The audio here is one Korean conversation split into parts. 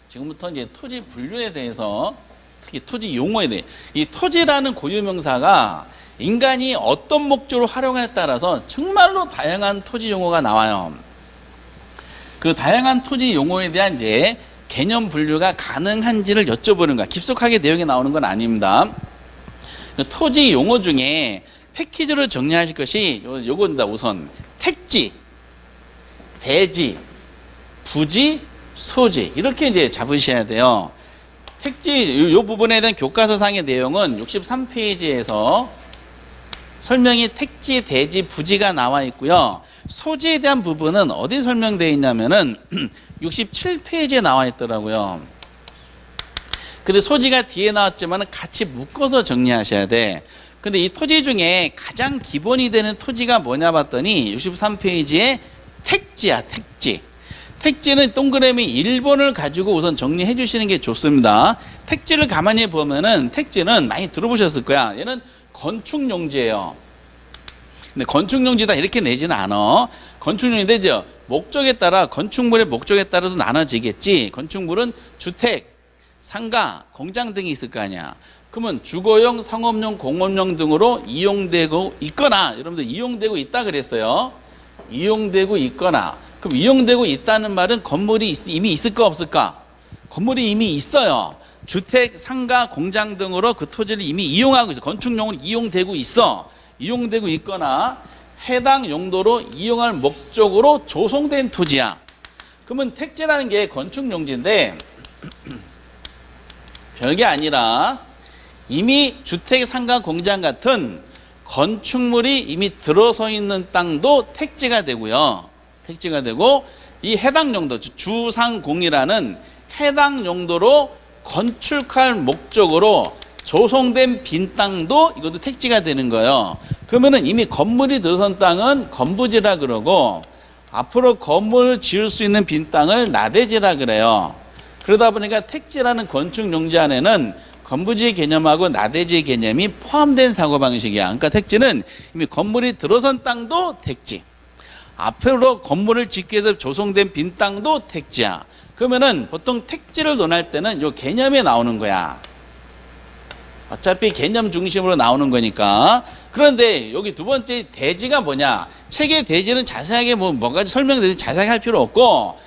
지금부터 이제 토지 분류에 대해서, 특히 토지 용어에 대해, 이 토지라는 고유명사가 인간이 어떤 목적으로 활용에 따라서 정말로 다양한 토지 용어가 나와요. 그 다양한 토지 용어에 대한 이제 개념 분류가 가능한지를 여쭤보는 거야. 깊숙하게 내용이 나오는 건 아닙니다. 그 토지 용어 중에 패키지로 정리하실 것이 요겁니다. 우선 택지, 대지, 부지, 소지, 이렇게 이제 잡으셔야 돼요. 택지 요 부분에 대한 교과서상의 내용은 63페이지에서 설명이 택지, 대지, 부지가 나와 있고요. 소지에 대한 부분은 어디 설명되어 있냐면은 67페이지에 나와 있더라고요. 근데 소지가 뒤에 나왔지만 같이 묶어서 정리하셔야 돼. 근데 이 토지 중에 가장 기본이 되는 토지가 뭐냐 봤더니 63페이지에 택지야, 택지. 택지는 동그라미 1번을 가지고 우선 정리해 주시는 게 좋습니다. 택지를 가만히 보면은 택지는 많이 들어보셨을 거야. 얘는 건축용지예요. 근데 건축용지다 이렇게 내지는 않아. 건축용지인데 저 목적에 따라, 건축물의 목적에 따라서 나눠지겠지. 건축물은 주택, 상가, 공장 등이 있을 거 아니야. 그러면 주거용, 상업용, 공업용 등으로 이용되고 있거나, 여러분들 이용되고 있다 그랬어요. 이용되고 있거나. 그럼 이용되고 있다는 말은 건물이 이미 있을까 없을까? 건물이 이미 있어요. 주택, 상가, 공장 등으로 그 토지를 이미 이용하고 있어. 건축용으로 이용되고 있어. 이용되고 있거나 해당 용도로 이용할 목적으로 조성된 토지야. 그러면 택지라는 게 건축용지인데 별게 아니라 이미 주택, 상가, 공장 같은 건축물이 이미 들어서 있는 땅도 택지가 되고요. 택지가 되고, 이 해당 용도, 주상공이라는 해당 용도로 건축할 목적으로 조성된 빈 땅도 이것도 택지가 되는 거예요. 그러면은 이미 건물이 들어선 땅은 건부지라 그러고, 앞으로 건물을 지을 수 있는 빈 땅을 나대지라 그래요. 그러다 보니까 택지라는 건축 용지 안에는 건부지 개념하고 나대지 개념이 포함된 사고방식이야. 그러니까 택지는 이미 건물이 들어선 땅도 택지, 앞으로 건물을 짓기 위해서 조성된 빈 땅도 택지야. 그러면은 보통 택지를 논할 때는 요 개념이 나오는 거야. 어차피 개념 중심으로 나오는 거니까. 그런데 여기 두 번째 대지가 뭐냐? 책의 대지는 자세하게 뭐가지 설명드리지 자세하게 할 필요 없고,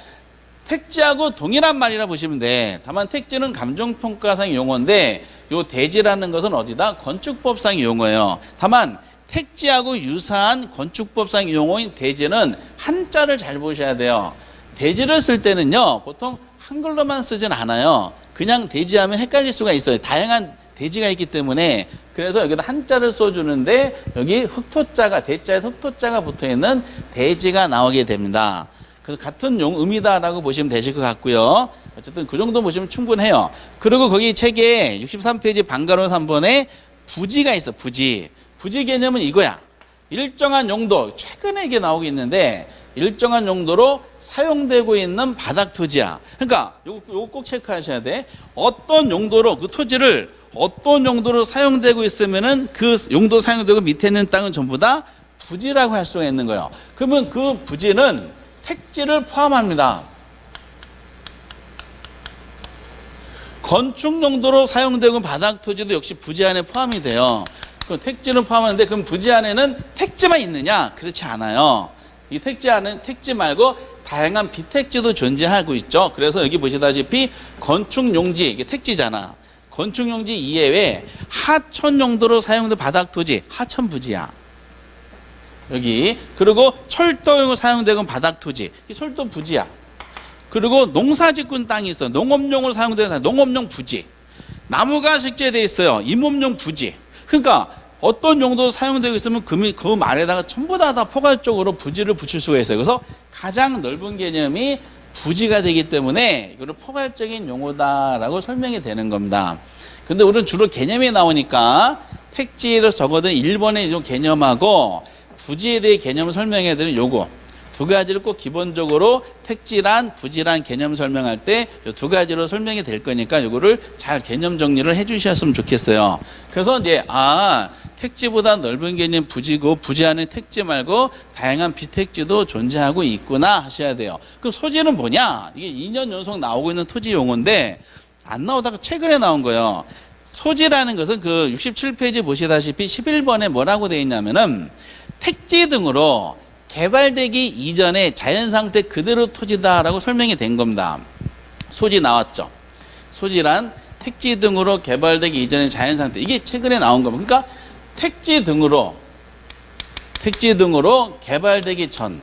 택지하고 동일한 말이라 보시면 돼. 다만 택지는 감정평가상 용어인데 요 대지라는 것은 어디다? 건축법상 용어예요. 다만 택지하고 유사한 건축법상 용어인 대지는 한자를 잘 보셔야 돼요. 대지를 쓸 때는요, 보통 한글로만 쓰진 않아요. 그냥 대지하면 헷갈릴 수가 있어요. 다양한 대지가 있기 때문에. 그래서 여기다 한자를 써주는데 여기 흑토자가, 대자에 흑토자가 붙어있는 대지가 나오게 됩니다. 그래서 같은 의미다라고 보시면 되실 것 같고요. 어쨌든 그 정도 보시면 충분해요. 그리고 거기 책에 63페이지 방가로 3번에 부지가 있어. 부지. 부지 개념은 이거야. 일정한 용도, 최근에 이게 나오고 있는데 일정한 용도로 사용되고 있는 바닥 토지야. 그러니까 요거 꼭 체크하셔야 돼. 어떤 용도로, 그 토지를 어떤 용도로 사용되고 있으면은 그 용도 사용되고 밑에 있는 땅은 전부 다 부지라고 할 수가 있는 거예요. 그러면 그 부지는 택지를 포함합니다. 건축 용도로 사용되고 바닥 토지도 역시 부지 안에 포함이 돼요. 그 택지는 포함하는데 그럼 부지 안에는 택지만 있느냐? 그렇지 않아요. 이 택지 안은 택지 말고 다양한 비택지도 존재하고 있죠. 그래서 여기 보시다시피 건축 용지, 이게 택지잖아. 건축 용지 이외에 하천 용도로 사용된 바닥 토지, 하천 부지야. 여기. 그리고 철도용으로 사용되는 바닥 토지, 이게 철도 부지야. 그리고 농사짓는 땅이 있어. 농업용으로 사용되는 농업용 부지. 나무가 식재되어 있어요. 임업용 부지. 그러니까 어떤 용도로 사용되고 있으면 그 말에다가 전부 다 포괄적으로 부지를 붙일 수가 있어요. 그래서 가장 넓은 개념이 부지가 되기 때문에 이거를 포괄적인 용어다라고 설명이 되는 겁니다. 근데 우리는 주로 개념이 나오니까 택지를 적어둔 1번의 이 개념하고 부지에 대해 개념을 설명해 드리는 요거, 두 가지를 꼭 기본적으로 택지란 부지란 개념 설명할 때 이 두 가지로 설명이 될 거니까 이거를 잘 개념 정리를 해 주셨으면 좋겠어요. 그래서 이제 택지보다 넓은 개념 부지고 부지 안에 택지 말고 다양한 비택지도 존재하고 있구나 하셔야 돼요. 그 소지는 뭐냐? 이게 2년 연속 나오고 있는 토지 용어인데 안 나오다가 최근에 나온 거예요. 소지라는 것은 그 67페이지 보시다시피 11번에 뭐라고 되어 있냐면은 택지 등으로 개발되기 이전에 자연상태 그대로 토지다라고 설명이 된 겁니다. 소지 나왔죠. 소지란 택지 등으로 개발되기 이전의 자연상태. 이게 최근에 나온 겁니다. 그러니까 택지 등으로 개발되기 전.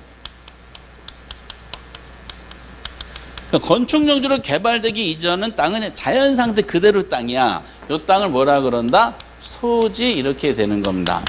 그러니까 건축용지로 개발되기 이전은 땅은 자연상태 그대로 땅이야. 이 땅을 뭐라 그런다? 소지 이렇게 되는 겁니다.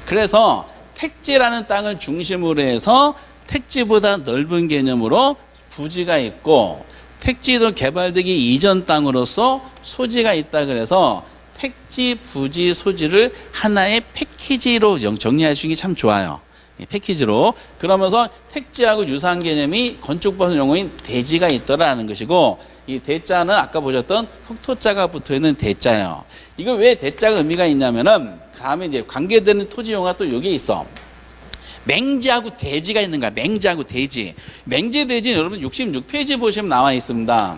그래서 택지라는 땅을 중심으로 해서 택지보다 넓은 개념으로 부지가 있고 택지도 개발되기 이전 땅으로서 소지가 있다 그래서 택지, 부지, 소지를 하나의 패키지로 정리하시는 게 참 좋아요. 패키지로. 그러면서 택지하고 유사한 개념이 건축법 용어인 대지가 있더라는 것이고 이 대자는 아까 보셨던 흑토자가 붙어있는 대자예요. 이거 왜 대자가 의미가 있냐면은 다음에 이제 관계되는 토지 용어가 또 여기 있어. 맹지하고 대지가 있는 거야. 맹지하고 대지. 맹지 대지는 여러분 66페이지 보시면 나와 있습니다.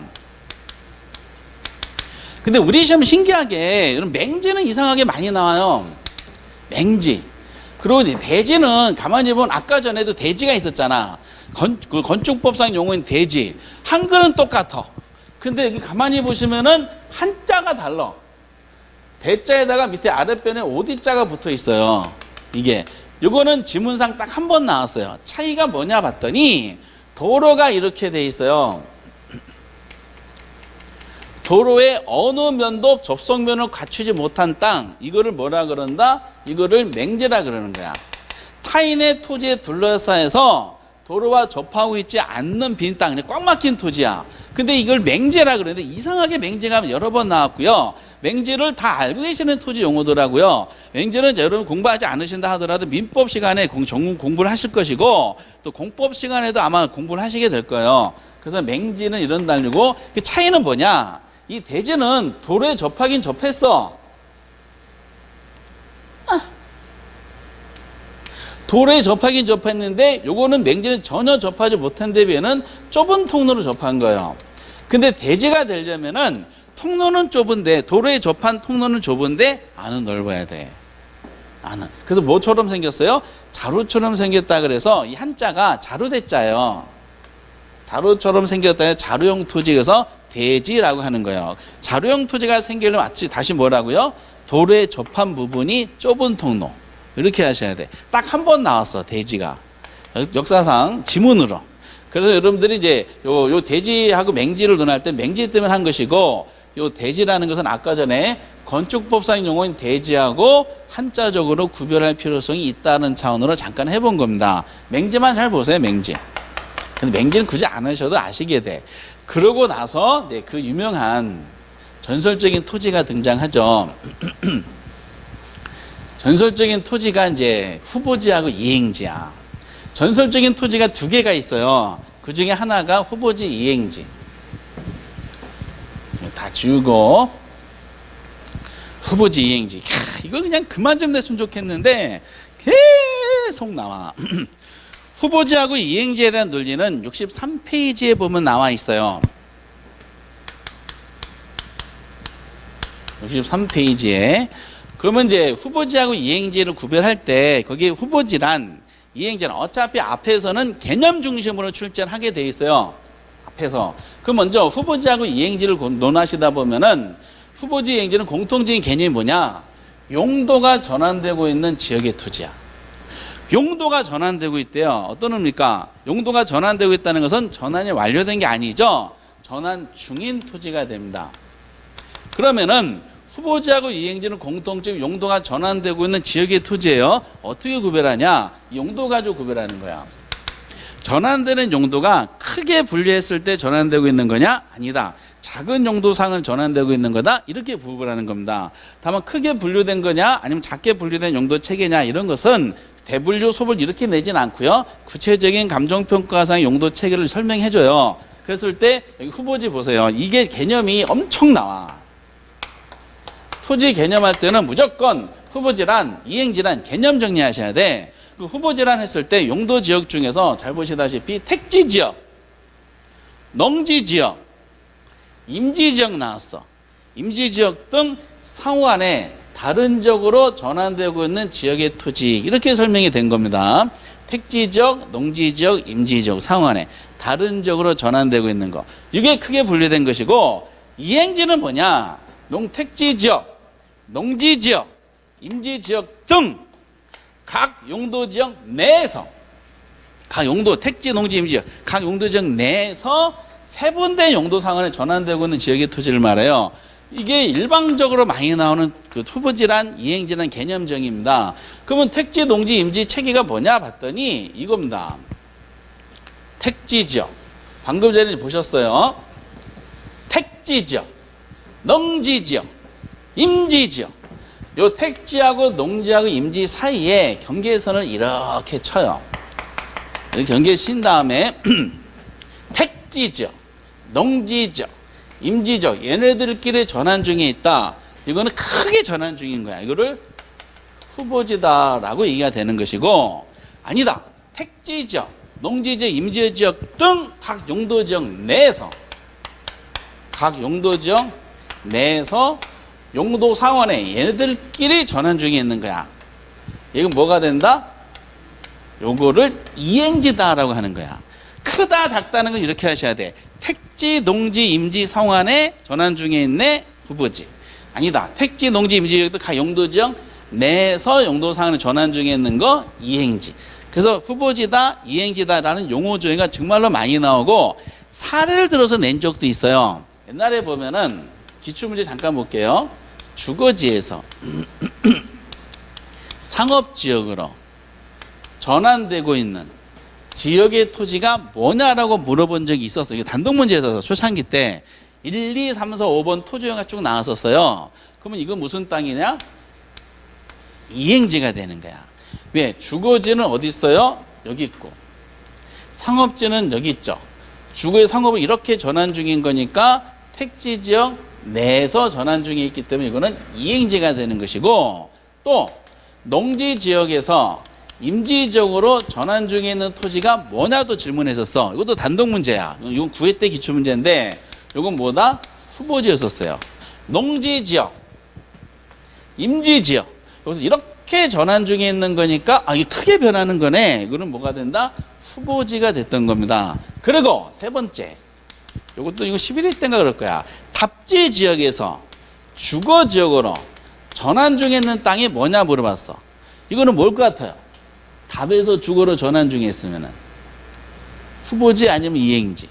근데 우리 시험 신기하게 여러분 맹지는 이상하게 많이 나와요. 맹지. 그리고 대지는 가만히 보면 아까 전에도 대지가 있었잖아. 건축법상 용어인 대지. 한글은 똑같아. 근데 여기 가만히 보시면은 한자가 달라. 대자에다가 밑에 아랫변에 오디자가 붙어 있어요. 이게. 요거는 지문상 딱 한 번 나왔어요. 차이가 뭐냐 봤더니 도로가 이렇게 돼 있어요. 도로의 어느 면도 접속면을 갖추지 못한 땅, 이거를 뭐라 그런다? 이거를 맹지라 그러는 거야. 타인의 토지에 둘러싸여서 도로와 접하고 있지 않는 빈 땅, 꽉 막힌 토지야. 근데 이걸 맹지라 그러는데 이상하게 맹지가 여러 번 나왔고요. 맹지를 다 알고 계시는 토지 용어더라고요. 맹지는 여러분 공부하지 않으신다 하더라도 민법 시간에 전문 공부를 하실 것이고 또 공법 시간에도 아마 공부를 하시게 될 거예요. 그래서 맹지는 이런 단류고 그 차이는 뭐냐? 이 대지는 도로에 접하긴 접했어. 도로에 접하긴 접했는데 요거는 맹지는 전혀 접하지 못한 데 비해는 좁은 통로로 접한 거예요. 근데 대지가 되려면은 통로는 좁은데 도로에 접한 통로는 좁은데 안은 넓어야 돼. 안은. 그래서 뭐처럼 생겼어요? 자루처럼 생겼다 그래서 이 한자가 자루대자예요. 자루처럼 생겼다. 자루형 토지에서 대지라고 하는 거예요. 자루형 토지가 생기려면 다시 뭐라고요? 도로에 접한 부분이 좁은 통로. 이렇게 하셔야 돼. 딱 한 번 나왔어, 대지가. 역사상 지문으로. 그래서 여러분들이 이제 요 대지하고 맹지를 논할 때 맹지 때문에 한 것이고, 요 대지라는 것은 아까 전에 건축법상 용어인 대지하고 한자적으로 구별할 필요성이 있다는 차원으로 잠깐 해본 겁니다. 맹지만 잘 보세요, 맹지. 근데 맹지는 굳이 안 하셔도 아시게 돼. 그러고 나서 이제 그 유명한 전설적인 토지가 등장하죠. 전설적인 토지가 이제 후보지하고 이행지야. 전설적인 토지가 두 개가 있어요. 그 중에 하나가 후보지 이행지. 다 지우고 후보지 이행지. 이거 그냥 그만 좀 냈으면 좋겠는데 계속 나와. 후보지하고 이행지에 대한 논리는 63페이지에 보면 나와 있어요. 63페이지에. 그러면 이제 후보지하고 이행지를 구별할 때 거기에 후보지란 이행지는 어차피 앞에서는 개념 중심으로 출제하게 돼 있어요. 앞에서. 그럼 먼저 후보지하고 이행지를 논하시다 보면은 후보지 이행지는 공통적인 개념이 뭐냐? 용도가 전환되고 있는 지역의 토지야. 용도가 전환되고 있대요. 어떤 의미입니까? 용도가 전환되고 있다는 것은 전환이 완료된 게 아니죠. 전환 중인 토지가 됩니다. 그러면은 후보지하고 이행지는 공통적 용도가 전환되고 있는 지역의 토지예요. 어떻게 구별하냐? 용도 가지고 구별하는 거야. 전환되는 용도가 크게 분리했을 때 전환되고 있는 거냐? 아니다. 작은 용도상을 전환되고 있는 거다. 이렇게 구분하는 겁니다. 다만 크게 분류된 거냐 아니면 작게 분류된 용도 체계냐 이런 것은 대분류 소볼 이렇게 내진 않고요. 구체적인 감정평가상 용도 체계를 설명해줘요. 그랬을 때 여기 후보지 보세요. 이게 개념이 엄청 나와. 토지 개념할 때는 무조건 후보지란, 이행지란 개념 정리하셔야 돼. 그 후보지란 했을 때 용도 지역 중에서 잘 보시다시피 택지 지역, 농지 지역, 임지 지역 나왔어. 임지 지역 등 상호간에 다른 지역으로 전환되고 있는 지역의 토지, 이렇게 설명이 된 겁니다. 택지 지역, 농지 지역, 임지 지역 상호간에 다른 지역으로 전환되고 있는 거. 이게 크게 분류된 것이고, 이행지는 뭐냐? 택지 지역, 농지 지역, 임지 지역 등 각 용도 지역 내에서, 각 용도, 택지, 농지, 임지 지역, 각 용도 지역 내에서 세분된 용도 상환에 전환되고 있는 지역의 토지를 말해요. 이게 일방적으로 많이 나오는 그 후보지란, 이행지란 개념정의입니다. 그러면 택지, 농지, 임지 체계가 뭐냐 봤더니 이겁니다. 택지 지역. 방금 전에 보셨어요. 택지 지역, 농지 지역, 임지 지역. 요 택지하고 농지하고 임지 사이에 경계선을 이렇게 쳐요. 이렇게 경계 친 다음에 택지 지역, 농지 지역, 임지 지역, 얘네들끼리 전환 중에 있다. 이거는 크게 전환 중인 거야. 이거를 후보지다라고 얘기가 되는 것이고, 아니다. 택지 지역, 농지 지역, 임지 지역 등 각 용도 지역 내에서, 각 용도 지역 내에서 용도 상환에 얘네들끼리 전환 중에 있는 거야. 이건 뭐가 된다? 요거를 이행지다라고 하는 거야. 크다 작다는 건 이렇게 하셔야 돼. 택지, 농지, 임지 상환에 전환 중에 있네, 후보지. 아니다. 택지, 농지, 임지 지역도 각 용도 지역 내에서 용도 상환에 전환 중에 있는 거 이행지. 그래서 후보지다, 이행지다라는 용어 조회가 정말로 많이 나오고, 사례를 들어서 낸 적도 있어요. 옛날에 보면은 기출문제 잠깐 볼게요. 주거지에서 상업지역으로 전환되고 있는 지역의 토지가 뭐냐라고 물어본 적이 있었어요. 이게 단독문제에서 초창기 때 1, 2, 3, 4, 5번 토지용가 쭉 나왔었어요. 그러면 이건 무슨 땅이냐? 이행지가 되는 거야. 왜? 주거지는 어디 있어요? 여기 있고, 상업지는 여기 있죠. 주거의 상업은 이렇게 전환 중인 거니까 택지 지역 내에서 전환 중에 있기 때문에 이거는 이행지가 되는 것이고, 또 농지 지역에서 임지 지역으로 전환 중에 있는 토지가 뭐냐도 질문했었어. 이것도 단독 문제야. 이건 9회 때 기출 문제인데, 이건 뭐다? 후보지였었어요. 농지 지역, 임지 지역, 여기서 이렇게 전환 중에 있는 거니까 이게 크게 변하는 거네. 이거는 뭐가 된다? 후보지가 됐던 겁니다. 그리고 세 번째, 이것도 이거 11회 때인가 그럴 거야. 답지 지역에서 주거 지역으로 전환 중에 있는 땅이 뭐냐 물어봤어. 이거는 뭘 것 같아요? 답에서 주거로 전환 중에 있으면은 후보지 아니면 이행지.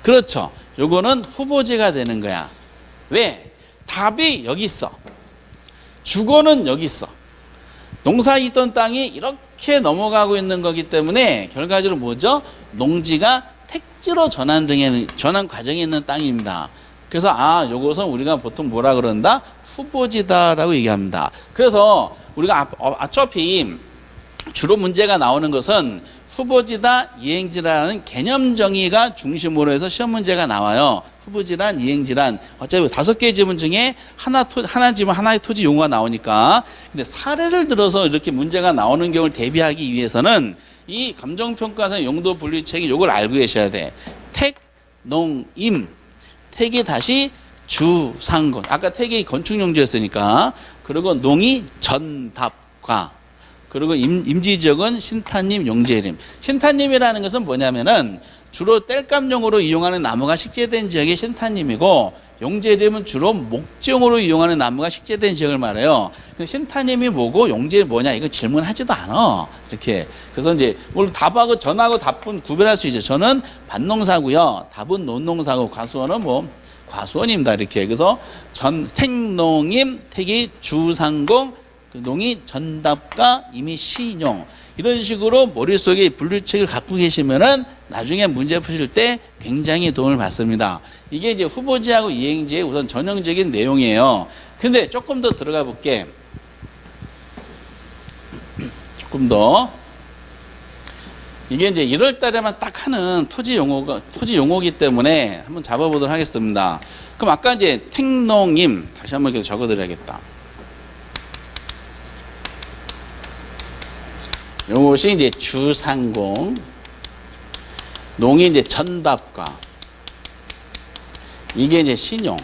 그렇죠. 요거는 후보지가 되는 거야. 왜? 답이 여기 있어. 주거는 여기 있어. 농사 있던 땅이 이렇게 넘어가고 있는 거기 때문에 결과적으로 뭐죠? 농지가 택지로 전환 과정에 있는 땅입니다. 그래서 요것은 우리가 보통 뭐라 그런다? 후보지다라고 얘기합니다. 그래서 우리가 어차피 주로 문제가 나오는 것은 후보지다, 이행지라는 개념 정의가 중심으로 해서 시험 문제가 나와요. 후보지란, 이행지란 어차피 5개 지문 중에 하나 지문 하나의 토지 용어가 나오니까. 근데 사례를 들어서 이렇게 문제가 나오는 경우를 대비하기 위해서는 이 감정평가상 용도 분류책이 요걸 알고 계셔야 돼. 택, 농, 임. 택이 다시 주, 상권. 아까 택이 건축용지였으니까. 그리고 농이 전, 답, 과. 그리고 임지지역은 신타님, 용재림. 신타님이라는 것은 뭐냐면은 주로 땔감용으로 이용하는 나무가 식재된 지역이 신타님이고, 용재림은 주로 목재용으로 이용하는 나무가 식재된 지역을 말해요. 근데 신타님이 뭐고 용재림이 뭐냐 이거 질문하지도 않아. 이렇게. 그래서 이제 물론 답하고 전하고 답은 구별할 수 있죠. 저는 밭농사고요. 답은 논농사고, 과수원은 뭐 과수원입니다. 이렇게. 그래서 택농임, 택이 주상공, 농이 전답과 임이 신용. 이런 식으로 머릿속에 분류책을 갖고 계시면은 나중에 문제 푸실 때 굉장히 도움을 받습니다. 이게 이제 후보지하고 이행지의 우선 전형적인 내용이에요. 근데 조금 더 들어가 볼게. 조금 더. 이게 이제 1월 달에만 딱 하는 토지 용어이기 때문에 한번 잡아보도록 하겠습니다. 그럼 아까 이제 택농임 다시 한번 이렇게 적어드려야겠다. 요것이 이제 주상공, 농이 이제 전답과, 이게 이제 신용.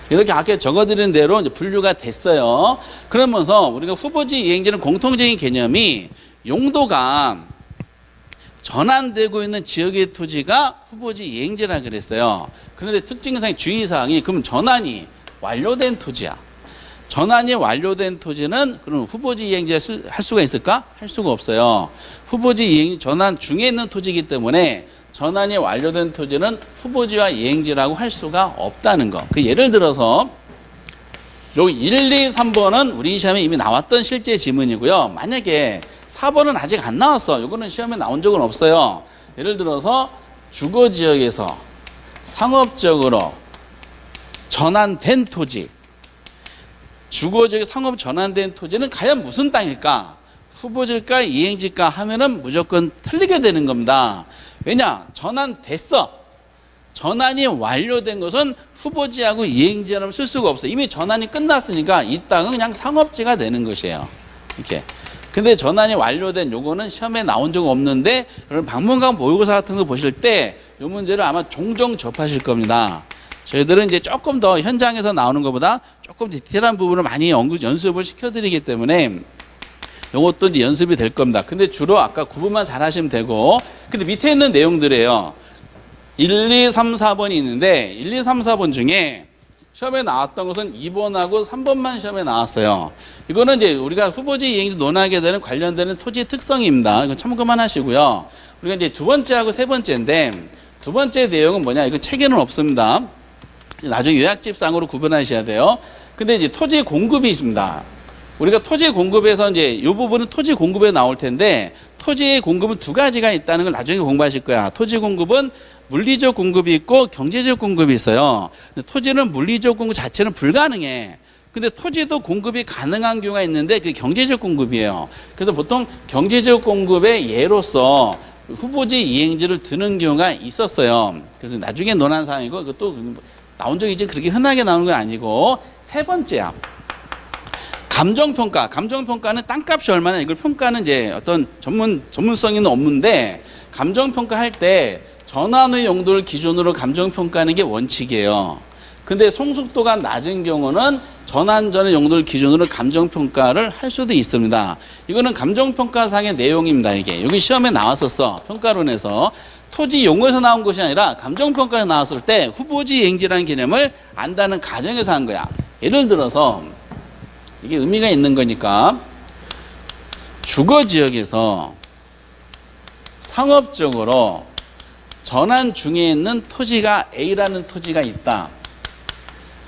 이렇게 아까 적어드린 대로 이제 분류가 됐어요. 그러면서 우리가 후보지 이행지는 공통적인 개념이 용도가 전환되고 있는 지역의 토지가 후보지 이행지라 그랬어요. 그런데 특징상 주의사항이 그럼 전환이 완료된 토지야. 전환이 완료된 토지는 그럼 후보지 이행지 할 수가 있을까? 할 수가 없어요. 후보지 이행 전환 중에 있는 토지이기 때문에 전환이 완료된 토지는 후보지와 이행지라고 할 수가 없다는 거. 그 예를 들어서 여기 1, 2, 3번은 우리 시험에 이미 나왔던 실제 지문이고요. 만약에 4번은 아직 안 나왔어. 이거는 시험에 나온 적은 없어요. 예를 들어서 주거지역에서 상업적으로 전환된 토지, 주거지역에 상업 전환된 토지는 과연 무슨 땅일까? 후보지일까 이행지일까 하면은 무조건 틀리게 되는 겁니다. 왜냐? 전환됐어. 전환이 완료된 것은 후보지하고 이행지하면 쓸 수가 없어. 이미 전환이 끝났으니까 이 땅은 그냥 상업지가 되는 것이에요. 이렇게. 근데 전환이 완료된 요거는 시험에 나온 적 없는데 여러분 박물관 모의고사 같은 거 보실 때 이 문제를 아마 종종 접하실 겁니다. 저희들은 이제 조금 더 현장에서 나오는 것보다 조금 디테일한 부분을 많이 연습을 시켜드리기 때문에 이것도 이제 연습이 될 겁니다. 근데 주로 아까 구분만 잘 하시면 되고, 근데 밑에 있는 내용들이에요. 1, 2, 3, 4번이 있는데 1, 2, 3, 4번 중에 시험에 나왔던 것은 2번하고 3번만 시험에 나왔어요. 이거는 이제 우리가 후보지 이행지 논하게 되는 관련되는 토지의 특성입니다. 이거 참고만 하시고요. 우리가 이제 두 번째하고 세 번째인데 두 번째 내용은 뭐냐? 이거 책에는 없습니다. 나중에 요약집상으로 구분하셔야 돼요. 근데 이제 토지 공급이 있습니다. 우리가 토지 공급에서 이제 이 부분은 토지 공급에 나올 텐데 토지의 공급은 두 가지가 있다는 걸 나중에 공부하실 거야. 토지 공급은 물리적 공급이 있고 경제적 공급이 있어요. 토지는 물리적 공급 자체는 불가능해. 근데 토지도 공급이 가능한 경우가 있는데 그게 경제적 공급이에요. 그래서 보통 경제적 공급의 예로서 후보지 이행지를 드는 경우가 있었어요. 그래서 나중에 논한 사항이고 이것도 나온 적이 이제 그렇게 흔하게 나오는 건 아니고 세 번째야. 감정평가. 감정평가는 땅값이 얼마나 이걸 평가는 이제 어떤 전문성이는 없는데 감정평가 할 때 전환의 용도를 기준으로 감정평가하는 게 원칙이에요. 근데 송숙도가 낮은 경우는 전환 전의 용도를 기준으로 감정평가를 할 수도 있습니다. 이거는 감정평가상의 내용입니다. 이게 여기 시험에 나왔었어. 평가론에서. 토지 용어에서 나온 것이 아니라 감정평가에 나왔을 때 후보지 이행지라는 개념을 안다는 가정에서 한 거야. 예를 들어서 이게 의미가 있는 거니까 주거지역에서 상업적으로 전환 중에 있는 토지가 A라는 토지가 있다.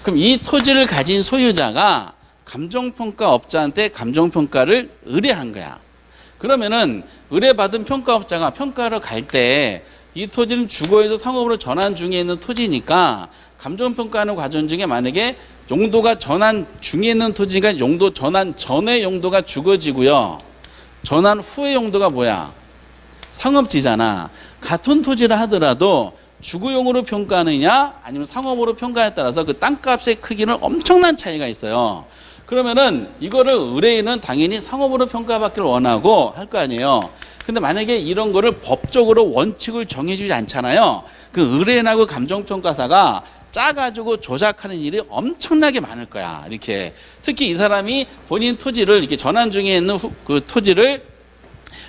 그럼 이 토지를 가진 소유자가 감정평가업자한테 감정평가를 의뢰한 거야. 그러면은 의뢰받은 평가업자가 평가를 갈 때 이 토지는 주거에서 상업으로 전환 중에 있는 토지니까 감정평가하는 과정 중에 만약에 용도가 전환 중에 있는 토지가 용도 전환 전의 용도가 주거지고요. 전환 후의 용도가 뭐야? 상업지잖아. 같은 토지를 하더라도 주거용으로 평가하느냐 아니면 상업으로 평가에 따라서 그 땅값의 크기는 엄청난 차이가 있어요. 그러면은 이거를 의뢰인은 당연히 상업으로 평가받기를 원하고 할 거 아니에요. 근데 만약에 이런 거를 법적으로 원칙을 정해주지 않잖아요. 그 의뢰인하고 감정평가사가 짜가지고 조작하는 일이 엄청나게 많을 거야. 이렇게 특히 이 사람이 본인 토지를 이렇게 전환 중에 있는 그 토지를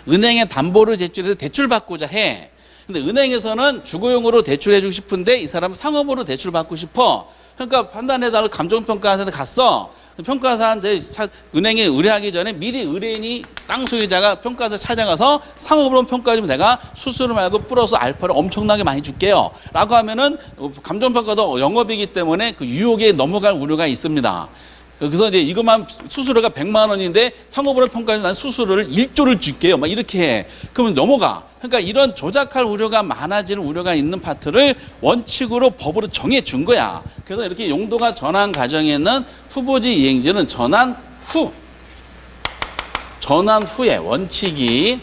은행에 담보를 제출해서 대출받고자 해. 근데 은행에서는 주거용으로 대출해주고 싶은데 이 사람은 상업으로 대출받고 싶어. 그러니까 판단해달라고 감정평가사한테 갔어. 평가사한테 은행에 의뢰하기 전에 미리 의뢰인이 땅 소유자가 평가사 찾아가서 상업으로 평가해주면 내가 수수료 말고 플러스 알파를 엄청나게 많이 줄게요. 라고 하면은 감정평가도 영업이기 때문에 그 유혹에 넘어갈 우려가 있습니다. 그래서 이제 이것만 수수료가 100만 원인데 상업으로 평가해서 난 수수료를 1조를 줄게요. 막 이렇게 해. 그러면 넘어가. 그러니까 이런 조작할 우려가 많아지는 우려가 있는 파트를 원칙으로 법으로 정해준 거야. 그래서 이렇게 용도가 전환 과정에 있는 후보지 이행지는 전환 후. 전환 후에 원칙이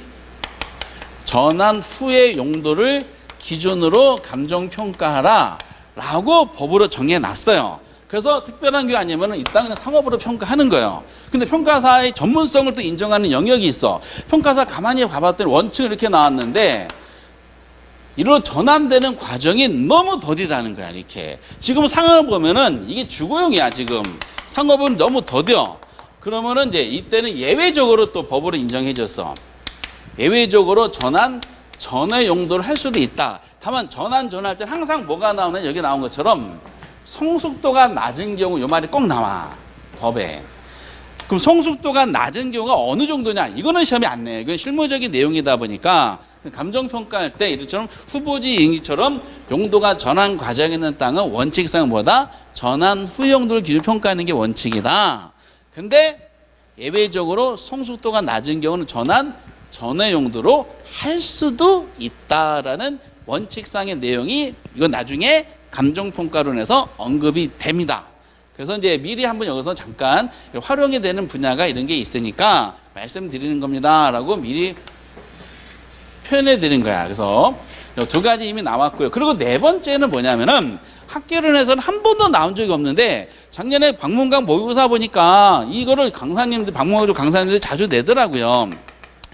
전환 후의 용도를 기준으로 감정평가하라 라고 법으로 정해놨어요. 그래서 특별한 게 아니면 이 땅은 상업으로 평가하는 거예요. 근데 평가사의 전문성을 또 인정하는 영역이 있어. 평가사 가만히 봐봤더니 원칙이 이렇게 나왔는데 이로 전환되는 과정이 너무 더디다는 거야. 이렇게 지금 상업을 보면은 이게 주거용이야. 지금 상업은 너무 더뎌. 그러면은 이제 이때는 예외적으로 또 법으로 인정해줬어. 예외적으로 전환 전의 용도를 할 수도 있다. 다만 전환할 때 항상 뭐가 나오냐, 여기 나온 것처럼 성숙도가 낮은 경우, 이 말이 꼭 나와 법에. 그럼 성숙도가 낮은 경우가 어느 정도냐, 이거는 시험에 안 내. 이건 실무적인 내용이다 보니까 감정평가할 때 이처럼 후보지 이행지처럼 용도가 전환 과정에 있는 땅은 원칙상 뭐다? 전환 후 용도를 기준 평가하는 게 원칙이다. 근데 예외적으로 성숙도가 낮은 경우는 전환 전의 용도로 할 수도 있다라는 원칙상의 내용이 이건 나중에 감정평가론에서 언급이 됩니다. 그래서 이제 미리 한번 여기서 잠깐 활용이 되는 분야가 이런 게 있으니까 말씀드리는 겁니다 라고 미리 표현해 드린 거야. 그래서 두 가지 이미 나왔고요. 그리고 네 번째는 뭐냐면은 학계론에서는 한 번도 나온 적이 없는데 작년에 박문강 모의고사 보니까 이거를 강사님들, 박문강 강사님들이 자주 내더라고요.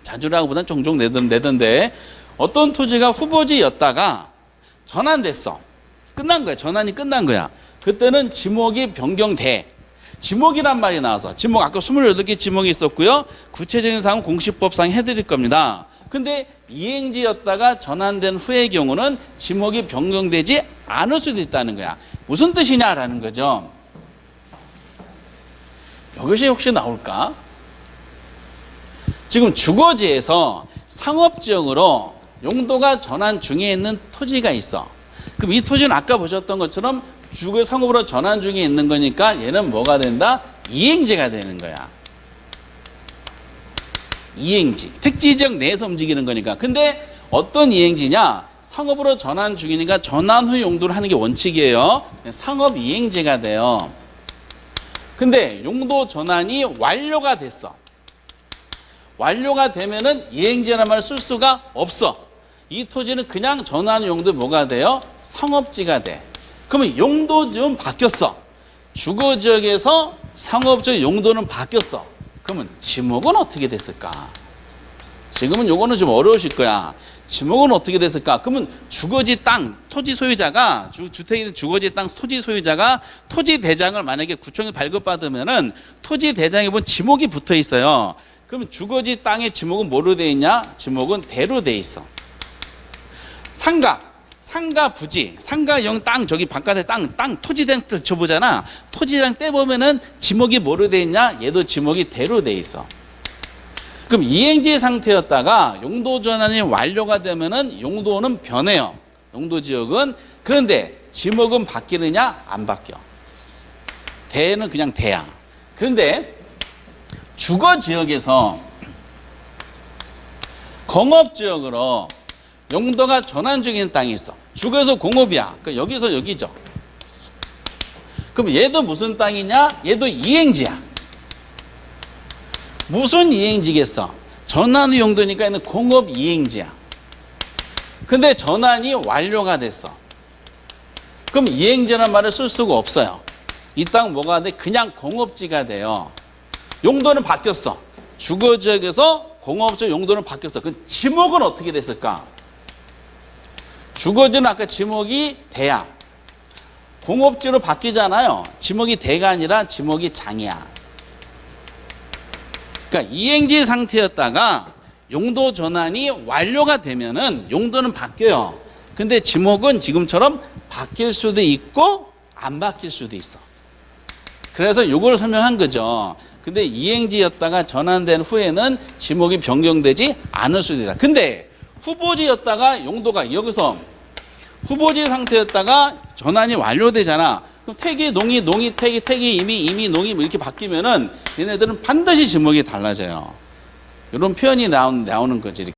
자주라고보다는 종종 내던데 어떤 토지가 후보지였다가 전환됐어. 끝난 거야. 전환이 끝난 거야. 그때는 지목이 변경돼. 지목이란 말이 나와서 지목 아까 28개 지목이 있었고요. 구체적인 사항은 공시법상 해드릴 겁니다. 근데 이행지였다가 전환된 후의 경우는 지목이 변경되지 않을 수도 있다는 거야. 무슨 뜻이냐라는 거죠. 이것이 혹시 나올까? 지금 주거지에서 상업지역으로 용도가 전환 중에 있는 토지가 있어. 그럼 이 토지는 아까 보셨던 것처럼 주거 상업으로 전환 중에 있는 거니까 얘는 뭐가 된다? 이행지가 되는 거야. 이행지. 택지지역 내에서 움직이는 거니까. 근데 어떤 이행지냐? 상업으로 전환 중이니까 전환 후 용도를 하는 게 원칙이에요. 상업 이행지가 돼요. 근데 용도 전환이 완료가 됐어. 완료가 되면은 이행지라는 말을 쓸 수가 없어. 이 토지는 그냥 전환 용도 뭐가 돼요? 상업지가 돼. 그러면 용도 좀 바뀌었어. 주거지역에서 상업적 용도는 바뀌었어. 그러면 지목은 어떻게 됐을까? 지금은 요거는 좀 어려우실 거야. 지목은 어떻게 됐을까? 그러면 주거지 땅, 토지 소유자가, 주택이든 주거지 땅 토지 소유자가 토지 대장을 만약에 구청에 발급받으면은 토지 대장에 보면 지목이 붙어 있어요. 그럼 주거지 땅의 지목은 뭐로 돼 있냐? 지목은 대로 돼 있어. 상가 부지, 상가형 땅, 저기 바깥에 땅, 토지당 쳐보잖아. 토지당 떼보면은 지목이 뭐로 돼 있냐? 얘도 지목이 대로 돼 있어. 그럼 이행지 상태였다가 용도 전환이 완료가 되면은 용도는 변해요. 용도 지역은. 그런데 지목은 바뀌느냐? 안 바뀌어. 대는 그냥 대야. 그런데 주거 지역에서 공업 지역으로 용도가 전환 중인 땅이 있어. 주거에서 공업이야. 그러니까 여기서 여기죠. 그럼 얘도 무슨 땅이냐? 얘도 이행지야. 무슨 이행지겠어? 전환 후 용도니까 얘는 공업 이행지야. 근데 전환이 완료가 됐어. 그럼 이행지라는 말을 쓸 수가 없어요. 이 땅 뭐가 돼? 그냥 공업지가 돼요. 용도는 바뀌었어. 주거지역에서 공업적 용도는 바뀌었어. 그 지목은 어떻게 됐을까? 주거지는 아까 지목이 대야. 공업지로 바뀌잖아요. 지목이 대가 아니라 지목이 장이야. 그러니까 이행지 상태였다가 용도 전환이 완료가 되면은 용도는 바뀌어요. 근데 지목은 지금처럼 바뀔 수도 있고 안 바뀔 수도 있어. 그래서 이걸 설명한 거죠. 근데 이행지였다가 전환된 후에는 지목이 변경되지 않을 수도 있다. 근데 후보지였다가 용도가 여기서 후보지 상태였다가 전환이 완료되잖아. 그럼 택이, 농이, 택이, 임이, 농이 이렇게 바뀌면은 얘네들은 반드시 지목이 달라져요. 이런 표현이 나오는 거지.